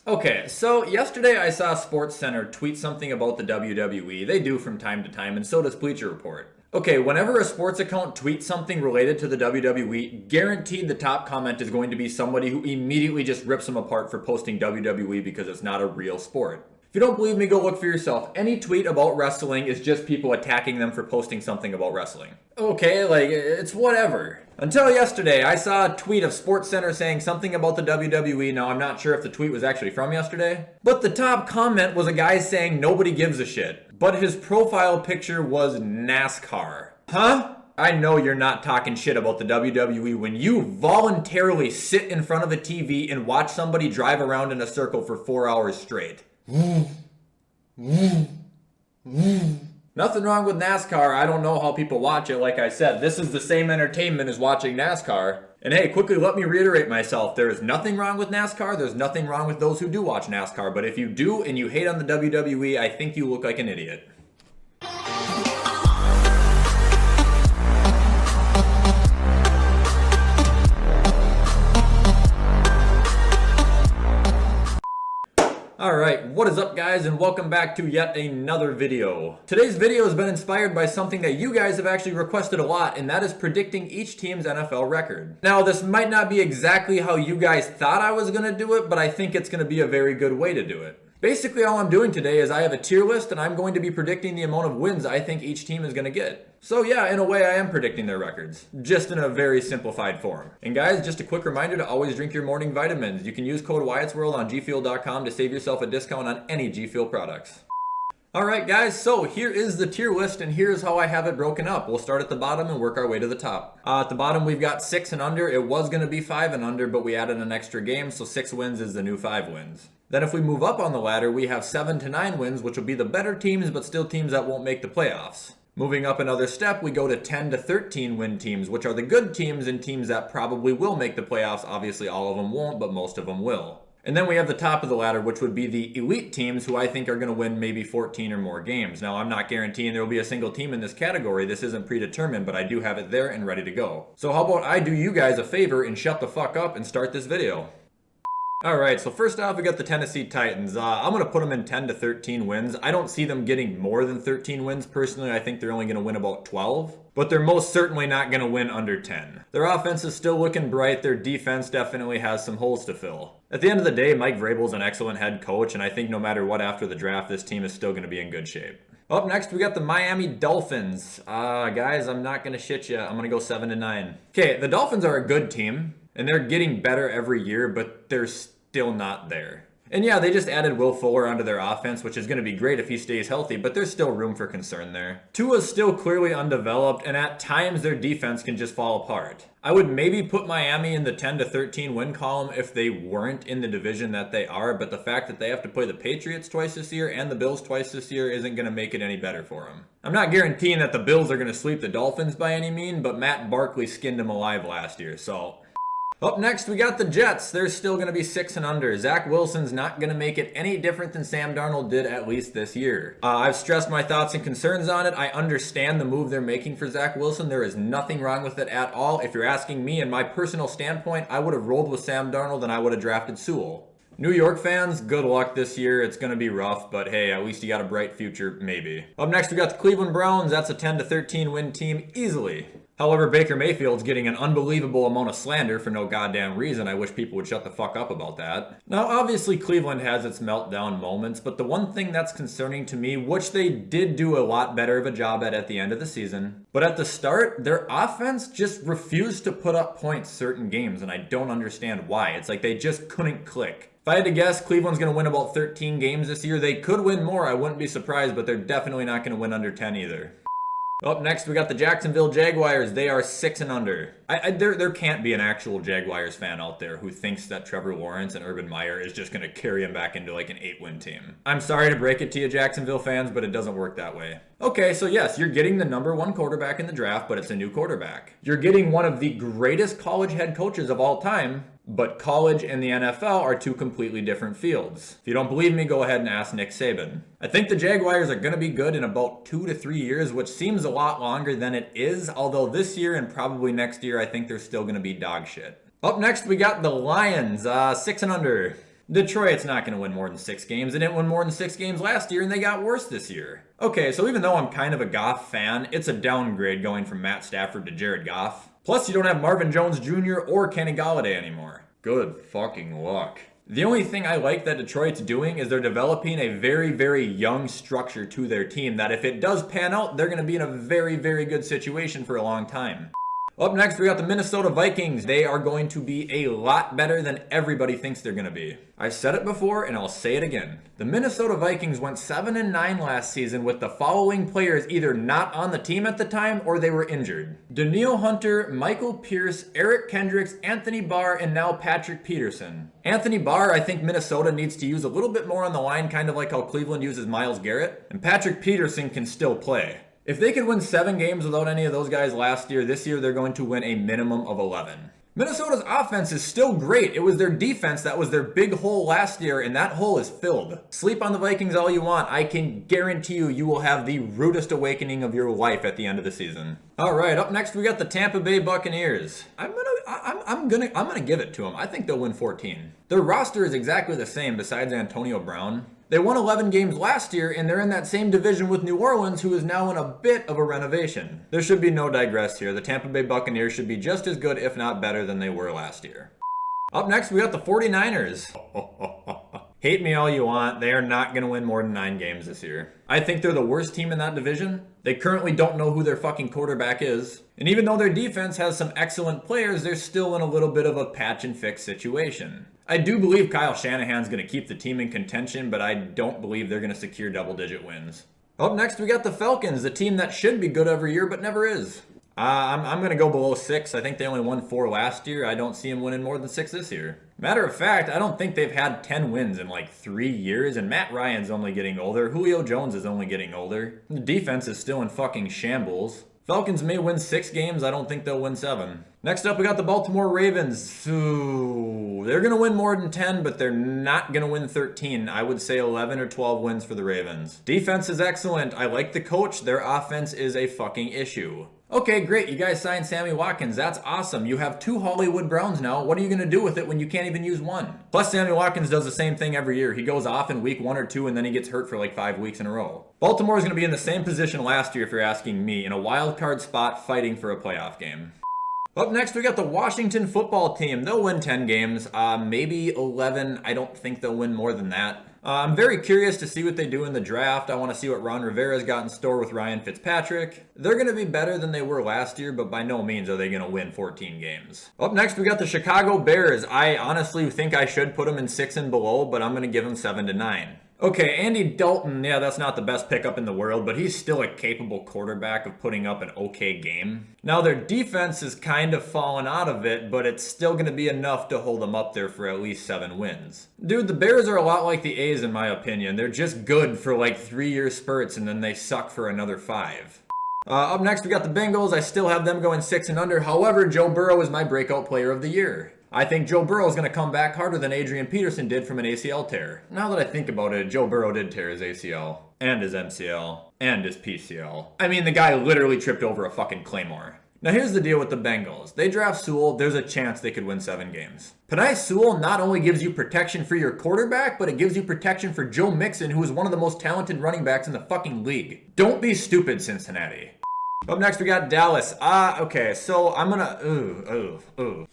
Okay, so yesterday I saw SportsCenter tweet something about the WWE. They do from time to time, and so does Bleacher Report. Okay, whenever a sports account tweets something related to the WWE, guaranteed the top comment is going to be somebody who immediately just rips them apart for posting WWE because it's not a real sport. If you don't believe me, go look for yourself. Any tweet about wrestling is just people attacking them for posting something about wrestling. Okay, like, it's whatever. Until yesterday, I saw a tweet of SportsCenter saying something about the WWE. Now, I'm not sure if the tweet was actually from yesterday, but the top comment was a guy saying nobody gives a shit. But his profile picture was NASCAR. Huh? I know you're not talking shit about the WWE when you voluntarily sit in front of a TV and watch somebody drive around in a circle for 4 hours straight. Nothing wrong with NASCAR. I don't know how people watch it. Like I said, this is the same entertainment as watching NASCAR. And hey, quickly let me reiterate myself. There is nothing wrong with NASCAR. There's nothing wrong with those who do watch NASCAR. But if you do and you hate on the WWE, I think you look like an idiot. Alright, what is up guys, and welcome back to yet another video. Today's video has been inspired by something that you guys have actually requested a lot, and that is predicting each team's NFL record. Now, this might not be exactly how you guys thought I was going to do it, but I think it's going to be a very good way to do it. Basically, all I'm doing today is I have a tier list, and I'm going to be predicting the amount of wins I think each team is going to get. So yeah, in a way I am predicting their records, just in a very simplified form. And guys, just a quick reminder to always drink your morning vitamins. You can use code WyattzWorld on gfuel.com to save yourself a discount on any G Fuel products. Alright guys, so here is the tier list, and here's how I have it broken up. We'll start at the bottom and work our way to the top. At the bottom we've got 6 and under. It was going to be 5 and under, but we added an extra game, so 6 wins is the new 5 wins. Then if we move up on the ladder, we have 7 to 9 wins, which will be the better teams, but still teams that won't make the playoffs. Moving up another step, we go to 10 to 13 win teams, which are the good teams and teams that probably will make the playoffs. Obviously, all of them won't, but most of them will. And then we have the top of the ladder, which would be the elite teams who I think are going to win maybe 14 or more games. Now, I'm not guaranteeing there will be a single team in this category. This isn't predetermined, but I do have it there and ready to go. So how about I do you guys a favor and shut the fuck up and start this video? Alright, so first off, we got the Tennessee Titans. I'm going to put them in 10 to 13 wins. I don't see them getting more than 13 wins. Personally, I think they're only going to win about 12. But they're most certainly not going to win under 10. Their offense is still looking bright. Their defense definitely has some holes to fill. At the end of the day, Mike Vrabel's an excellent head coach, and I think no matter what after the draft, this team is still going to be in good shape. Up next, we got the Miami Dolphins. Guys, I'm not going to shit you. I'm going to go 7 to 9. Okay, the Dolphins are a good team. And they're getting better every year, but they're still not there. And yeah, they just added Will Fuller onto their offense, which is going to be great if he stays healthy, but there's still room for concern there. Tua's still clearly undeveloped, and at times their defense can just fall apart. I would maybe put Miami in the 10 to 13 win column if they weren't in the division that they are, but the fact that they have to play the Patriots twice this year and the Bills twice this year isn't going to make it any better for them. I'm not guaranteeing that the Bills are going to sweep the Dolphins by any mean, but Matt Barkley skinned them alive last year, so... Up next, we got the Jets. They're still going to be 6 and under. Zach Wilson's not going to make it any different than Sam Darnold did at least this year. I've stressed my thoughts and concerns on it. I understand the move they're making for Zach Wilson. There is nothing wrong with it at all. If you're asking me and my personal standpoint, I would have rolled with Sam Darnold and I would have drafted Sewell. New York fans, good luck this year. It's going to be rough, but hey, at least you got a bright future, maybe. Up next, we got the Cleveland Browns. That's a 10 to 13 win team easily. However, Baker Mayfield's getting an unbelievable amount of slander for no goddamn reason. I wish people would shut the fuck up about that. Now, obviously, Cleveland has its meltdown moments, but the one thing that's concerning to me, which they did do a lot better of a job at the end of the season, but at the start, their offense just refused to put up points certain games, and I don't understand why. It's like they just couldn't click. If I had to guess, Cleveland's going to win about 13 games this year. They could win more, I wouldn't be surprised, but they're definitely not going to win under 10 either. Up next, we got the Jacksonville Jaguars. They are 6 and under. There can't be an actual Jaguars fan out there who thinks that Trevor Lawrence and Urban Meyer is just going to carry him back into like an 8-win team. I'm sorry to break it to you, Jacksonville fans, but it doesn't work that way. Okay, so yes, you're getting the #1 quarterback in the draft, but it's a new quarterback. You're getting one of the greatest college head coaches of all time, but college and the NFL are two completely different fields. If you don't believe me, go ahead and ask Nick Saban. I think the Jaguars are going to be good in about 2 to 3 years, which seems a lot longer than it is, although this year and probably next year, I think they're still going to be dog shit. Up next, we got the Lions, 6 and under. Detroit's not going to win more than 6 games. They didn't win more than 6 games last year, and they got worse this year. Okay, so even though I'm kind of a Goff fan, it's a downgrade going from Matt Stafford to Jared Goff. Plus, you don't have Marvin Jones Jr. or Kenny Golladay anymore. Good fucking luck. The only thing I like that Detroit's doing is they're developing a very, very young structure to their team that if it does pan out, they're going to be in a very, very good situation for a long time. Up next, we got the Minnesota Vikings. They are going to be a lot better than everybody thinks they're going to be. I've said it before, and I'll say it again. The Minnesota Vikings went 7-9 last season with the following players either not on the team at the time or they were injured. Danielle Hunter, Michael Pierce, Eric Kendricks, Anthony Barr, and now Patrick Peterson. Anthony Barr, I think Minnesota needs to use a little bit more on the line, kind of like how Cleveland uses Myles Garrett. And Patrick Peterson can still play. If they could win 7 games without any of those guys last year, this year they're going to win a minimum of 11. Minnesota's offense is still great. It was their defense that was their big hole last year, and that hole is filled. Sleep on the Vikings all you want. I can guarantee you will have the rudest awakening of your life at the end of the season. All right, up next we got the Tampa Bay Buccaneers. I'm gonna give it to them. I think they'll win 14. Their roster is exactly the same besides Antonio Brown. They won 11 games last year, and they're in that same division with New Orleans, who is now in a bit of a renovation. There should be no digress here. The Tampa Bay Buccaneers should be just as good, if not better, than they were last year. Up next, we got the 49ers. Hate me all you want. They are not going to win more than 9 games this year. I think they're the worst team in that division. They currently don't know who their fucking quarterback is. And even though their defense has some excellent players, they're still in a little bit of a patch and fix situation. I do believe Kyle Shanahan's going to keep the team in contention, but I don't believe they're going to secure double-digit wins. Up next, we got the Falcons, the team that should be good every year, but never is. I'm going to go below 6. I think they only won 4 last year. I don't see them winning more than 6 this year. Matter of fact, I don't think they've had 10 wins in like 3 years, and Matt Ryan's only getting older. Julio Jones is only getting older. The defense is still in fucking shambles. Falcons may win 6 games. I don't think they'll win 7. Next up, we got the Baltimore Ravens. Ooh, they're going to win more than 10, but they're not going to win 13. I would say 11 or 12 wins for the Ravens. Defense is excellent. I like the coach. Their offense is a fucking issue. Okay, great. You guys signed Sammy Watkins. That's awesome. You have 2 Hollywood Browns now. What are you going to do with it when you can't even use 1? Plus, Sammy Watkins does the same thing every year. He goes off in week 1 or 2, and then he gets hurt for like 5 weeks in a row. Baltimore is going to be in the same position last year, if you're asking me, in a wild card spot fighting for a playoff game. Up next, we got the Washington football team. They'll win 10 games, maybe 11. I don't think they'll win more than that. I'm very curious to see what they do in the draft. I want to see what Ron Rivera's got in store with Ryan Fitzpatrick. They're going to be better than they were last year, but by no means are they going to win 14 games. Up next, we got the Chicago Bears. I honestly think I should put them in 6 and below, but I'm going to give them 7 to 9. Okay, Andy Dalton, yeah, that's not the best pickup in the world, but he's still a capable quarterback of putting up an okay game. Now, their defense has kind of fallen out of it, but it's still going to be enough to hold them up there for at least 7 wins. Dude, the Bears are a lot like the A's in my opinion. They're just good for like 3-year spurts, and then they suck for another 5. Up next, we got the Bengals. I still have them going 6 and under. However, Joe Burrow is my breakout player of the year. I think Joe Burrow is going to come back harder than Adrian Peterson did from an ACL tear. Now that I think about it, Joe Burrow did tear his ACL, and his MCL, and his PCL. I mean, the guy literally tripped over a fucking claymore. Now here's the deal with the Bengals. They draft Sewell, there's a chance they could win 7 games. Penei Sewell not only gives you protection for your quarterback, but it gives you protection for Joe Mixon, who is one of the most talented running backs in the fucking league. Don't be stupid, Cincinnati. Up next, we got Dallas. Okay, so I'm gonna,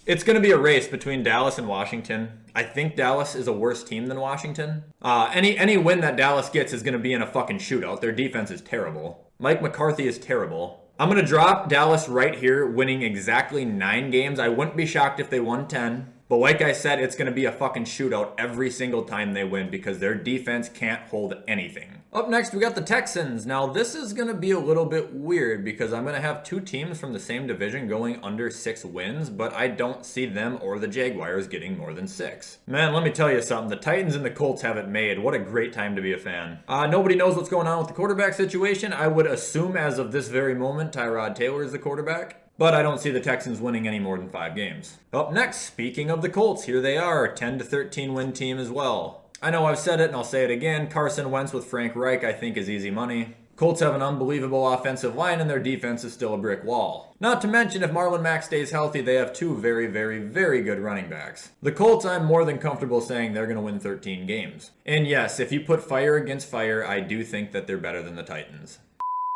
It's gonna be a race between Dallas and Washington. I think Dallas is a worse team than Washington. Any win that Dallas gets is gonna be in a fucking shootout. Their defense is terrible. Mike McCarthy is terrible. I'm gonna drop Dallas right here, winning exactly 9 games. I wouldn't be shocked if they won 10. But like I said, it's going to be a fucking shootout every single time they win because their defense can't hold anything. Up next, we got the Texans. Now, this is going to be a little bit weird because I'm going to have 2 teams from the same division going under 6 wins, but I don't see them or the Jaguars getting more than 6. Man, let me tell you something. The Titans and the Colts have it made. What a great time to be a fan. Nobody knows what's going on with the quarterback situation. I would assume as of this very moment, Tyrod Taylor is the quarterback. But I don't see the Texans winning any more than 5 games. Up next, speaking of the Colts, here they are, a 10 to 13 win team as well. I know I've said it and I'll say it again, Carson Wentz with Frank Reich I think is easy money. Colts have an unbelievable offensive line and their defense is still a brick wall. Not to mention if Marlon Mack stays healthy, they have two very, very, very good running backs. The Colts, I'm more than comfortable saying they're going to win 13 games. And yes, if you put fire against fire, I do think that they're better than the Titans.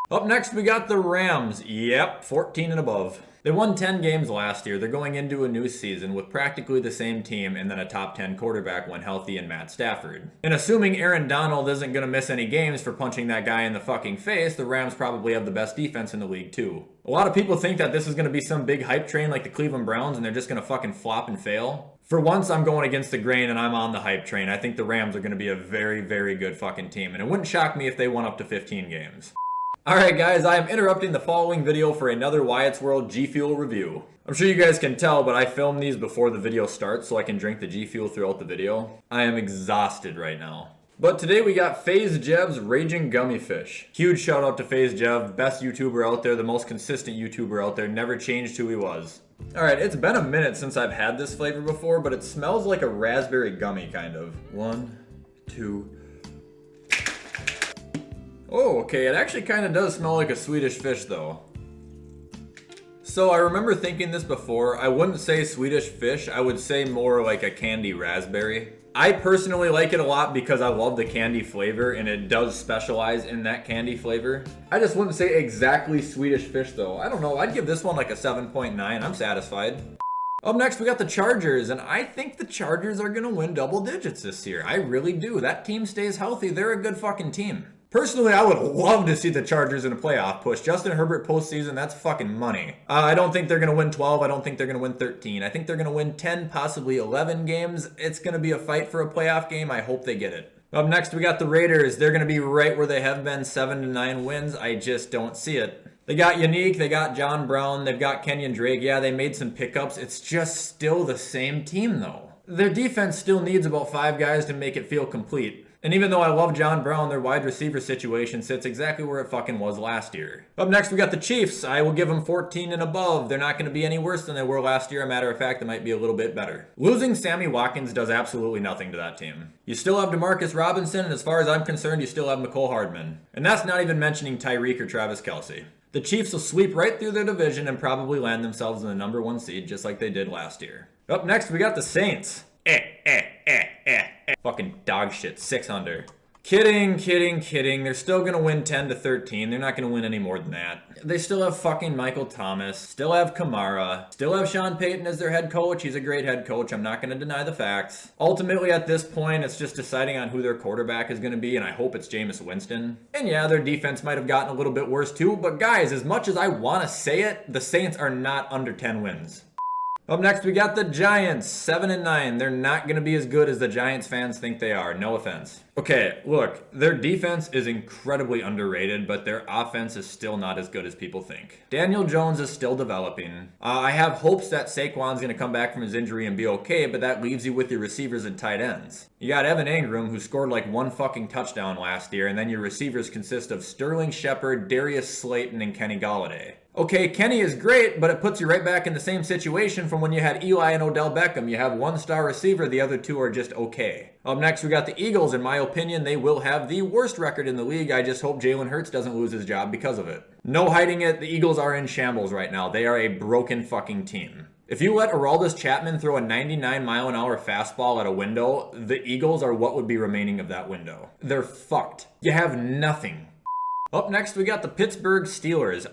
Up next, we got the Rams. Yep, 14 and above. They won 10 games last year. They're going into a new season with practically the same team and then a top 10 quarterback when healthy in Matt Stafford. And assuming Aaron Donald isn't going to miss any games for punching that guy in the fucking face, the Rams probably have the best defense in the league too. A lot of people think that this is going to be some big hype train like the Cleveland Browns and they're just going to fucking flop and fail. For once, I'm going against the grain and I'm on the hype train. I think the Rams are going to be a very, very good fucking team. And it wouldn't shock me if they won up to 15 games. Alright guys, I am interrupting the following video for another Wyatt's World G Fuel review. I'm sure you guys can tell, but I filmed these before the video starts so I can drink the G Fuel throughout the video. I am exhausted right now. But today we got FaZe Jev's Raging Gummy Fish. Huge shout out to FaZe Jev, best YouTuber out there, the most consistent YouTuber out there, never changed who he was. Alright, it's been a minute since I've had this flavor before, but it smells like a raspberry gummy kind of. 1, 2, oh, okay, it actually kind of does smell like a Swedish fish though. So I remember thinking this before, I wouldn't say Swedish fish, I would say more like a candy raspberry. I personally like it a lot because I love the candy flavor and it does specialize in that candy flavor. I just wouldn't say exactly Swedish fish though. I don't know, I'd give this one like a 7.9, I'm satisfied. Up next, we got the Chargers, and I think the Chargers are going to win double digits this year. I really do. That team stays healthy. They're a good fucking team. Personally, I would love to see the Chargers in a playoff push. Justin Herbert postseason, that's fucking money. I don't think they're going to win 12. I don't think they're going to win 13. I think they're going to win 10, possibly 11 games. It's going to be a fight for a playoff game. I hope they get it. Up next, we got the Raiders. They're going to be right where they have been, 7 to 9 wins. I just don't see it. They got Unique, they got John Brown, they've got Kenyon Drake. Yeah, they made some pickups. It's just still the same team, though. Their defense still needs about 5 guys to make it feel complete. And even though I love John Brown, their wide receiver situation sits exactly where it fucking was last year. Up next, we got the Chiefs. I will give them 14 and above. They're not going to be any worse than they were last year. As a matter of fact, they might be a little bit better. Losing Sammy Watkins does absolutely nothing to that team. You still have Demarcus Robinson, and as far as I'm concerned, you still have Mecole Hardman. And that's not even mentioning Tyreek or Travis Kelce. The Chiefs will sweep right through their division and probably land themselves in the number 1 seed, just like they did last year. Up next, we got the Saints. Fucking dog shit, 6 under. Kidding. They're still going to win 10 to 13. They're not going to win any more than that. They still have fucking Michael Thomas. Still have Kamara. Still have Sean Payton as their head coach. He's a great head coach. I'm not going to deny the facts. Ultimately, at this point, it's just deciding on who their quarterback is going to be, and I hope it's Jameis Winston. And yeah, their defense might have gotten a little bit worse too, but guys, as much as I want to say it, the Saints are not under 10 wins. Up next, we got the Giants, 7 and 9. They're not going to be as good as the Giants fans think they are. No offense. Okay, look, their defense is incredibly underrated, but their offense is still not as good as people think. Daniel Jones is still developing. I have hopes that Saquon's going to come back from his injury and be okay, but that leaves you with your receivers and tight ends. You got Evan Ingram, who scored like 1 fucking touchdown last year, and then your receivers consist of Sterling Shepard, Darius Slayton, and Kenny Golladay. Okay, Kenny is great, but it puts you right back in the same situation from when you had Eli and Odell Beckham. You have 1-star receiver, the other 2 are just okay. Up next, we got the Eagles. In my opinion, they will have the worst record in the league. I just hope Jalen Hurts doesn't lose his job because of it. No hiding it, the Eagles are in shambles right now. They are a broken fucking team. If you let Aroldis Chapman throw a 99-mile-an-hour fastball at a window, the Eagles are what would be remaining of that window. They're fucked. You have nothing. Up next, we got the Pittsburgh Steelers,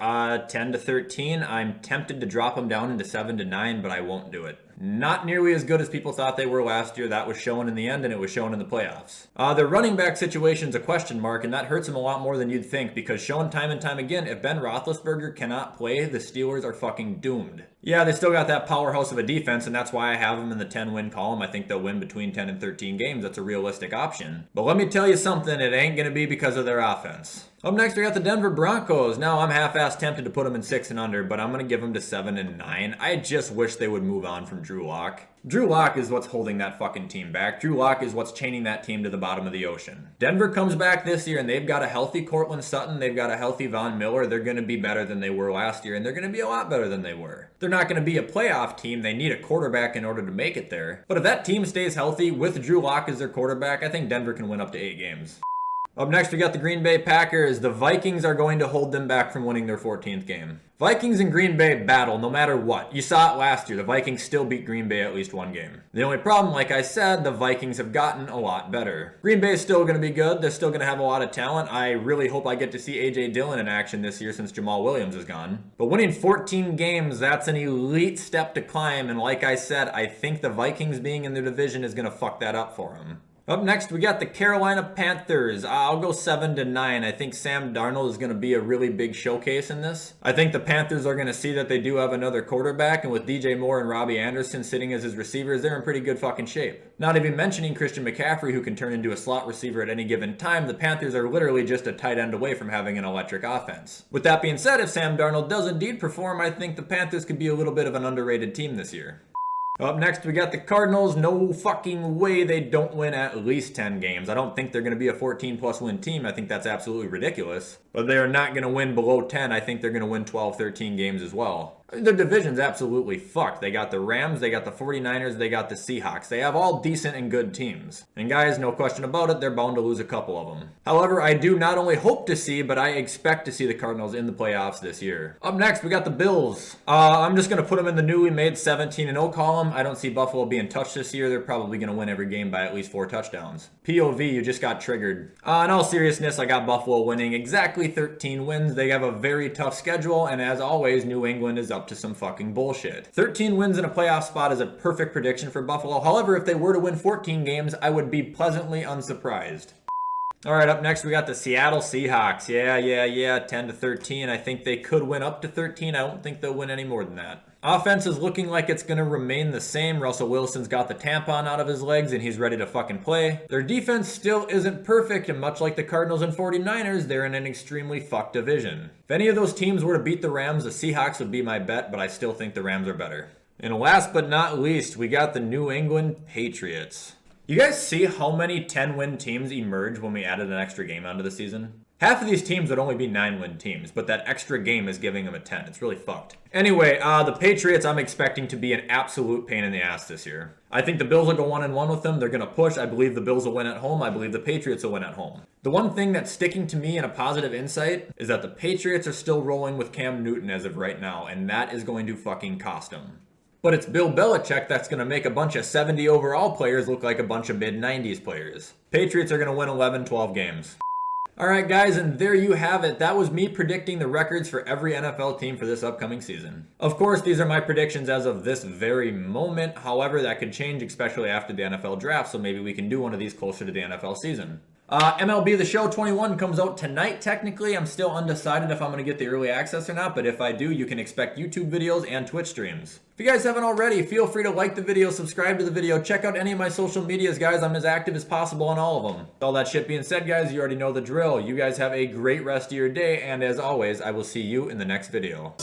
10 to 13. I'm tempted to drop them down into 7 to 9, but I won't do it. Not nearly as good as people thought they were last year. That was shown in the end, and it was shown in the playoffs. Their running back situation's a question mark, and that hurts them a lot more than you'd think, because shown time and time again, if Ben Roethlisberger cannot play, the Steelers are fucking doomed. Yeah, they still got that powerhouse of a defense, and that's why I have them in the 10-win column. I think they'll win between 10 and 13 games. That's a realistic option. But let me tell you something, it ain't going to be because of their offense. Up next, we got the Denver Broncos. Now, I'm half-assed tempted to put them in 6 and under, but I'm going to give them to 7 and 9. I just wish they would move on from Drew Lock. Drew Lock is what's holding that fucking team back. Drew Lock is what's chaining that team to the bottom of the ocean. Denver comes back this year, and they've got a healthy Cortland Sutton. They've got a healthy Von Miller. They're going to be better than they were last year, and they're going to be a lot better than they were. They're not going to be a playoff team. They need a quarterback in order to make it there. But if that team stays healthy with Drew Lock as their quarterback, I think Denver can win up to 8 games. Up next, we got the Green Bay Packers. The Vikings are going to hold them back from winning their 14th game. Vikings and Green Bay battle no matter what. You saw it last year. The Vikings still beat Green Bay at least one game. The only problem, like I said, the Vikings have gotten a lot better. Green Bay is still going to be good. They're still going to have a lot of talent. I really hope I get to see A.J. Dillon in action this year since Jamal Williams is gone. But winning 14 games, that's an elite step to climb. And like I said, I think the Vikings being in their division is going to fuck that up for them. Up next, we got the Carolina Panthers. I'll go 7-9. I think Sam Darnold is going to be a really big showcase in this. I think the Panthers are going to see that they do have another quarterback, and with DJ Moore and Robbie Anderson sitting as his receivers, they're in pretty good fucking shape. Not even mentioning Christian McCaffrey, who can turn into a slot receiver at any given time, the Panthers are literally just a tight end away from having an electric offense. With that being said, if Sam Darnold does indeed perform, I think the Panthers could be a little bit of an underrated team this year. Up next, we got the Cardinals. No fucking way they don't win at least 10 games. I don't think they're going to be a 14-plus win team. I think that's absolutely ridiculous. But they are not going to win below 10. I think they're going to win 12, 13 games as well. Their division's absolutely fucked. They got the Rams, they got the 49ers, they got the Seahawks. They have all decent and good teams. And guys, no question about it, they're bound to lose a couple of them. However, I do not only hope to see, but I expect to see the Cardinals in the playoffs this yeur. Up next, we got the Bills. I'm just going to put them in the newly made 17-0 column. I don't see Buffalo being touched this year. They're probably going to win every game by at least 4 touchdowns. POV, you just got triggered. In all seriousness, I got Buffalo winning exactly 13 wins. They have a very tough schedule, and as always, New England is up to some fucking bullshit. 13 wins in a playoff spot is a perfect prediction for Buffalo. However, if they were to win 14 games, I would be pleasantly unsurprised. All right, up next, we got the Seattle Seahawks. Yeah, 10-13. I think they could win up to 13. I don't think they'll win any more than that. Offense is looking like it's going to remain the same. Russell Wilson's got the tampon out of his legs and he's ready to fucking play. Their defense still isn't perfect, and much like the Cardinals and 49ers, they're in an extremely fucked division. If any of those teams were to beat the Rams, the Seahawks would be my bet, but I still think the Rams are better. And last but not least, we got the New England Patriots. You guys see how many 10-win teams emerge when we added an extra game onto the season? Half of these teams would only be 9-win teams, but that extra game is giving them a 10. It's really fucked. Anyway, the Patriots I'm expecting to be an absolute pain in the ass this year. I think the Bills will go 1-1 with them. They're going to push. I believe the Bills will win at home. I believe the Patriots will win at home. The one thing that's sticking to me in a positive insight is that the Patriots are still rolling with Cam Newton as of right now, and that is going to fucking cost them. But it's Bill Belichick that's going to make a bunch of 70 overall players look like a bunch of mid-90s players. Patriots are going to win 11, 12 games. Alright guys, and there you have it. That was me predicting the records for every NFL team for this upcoming season. Of course, these are my predictions as of this very moment. However, that could change, especially after the NFL draft, so maybe we can do one of these closer to the NFL season. MLB The Show 21 comes out tonight, technically. I'm still undecided if I'm going to get the early access or not, but if I do, you can expect YouTube videos and Twitch streams. If you guys haven't already, feel free to like the video, subscribe to the video, check out any of my social medias, guys. I'm as active as possible on all of them. With all that shit being said, guys, you already know the drill. You guys have a great rest of your day, and as always, I will see you in the next video.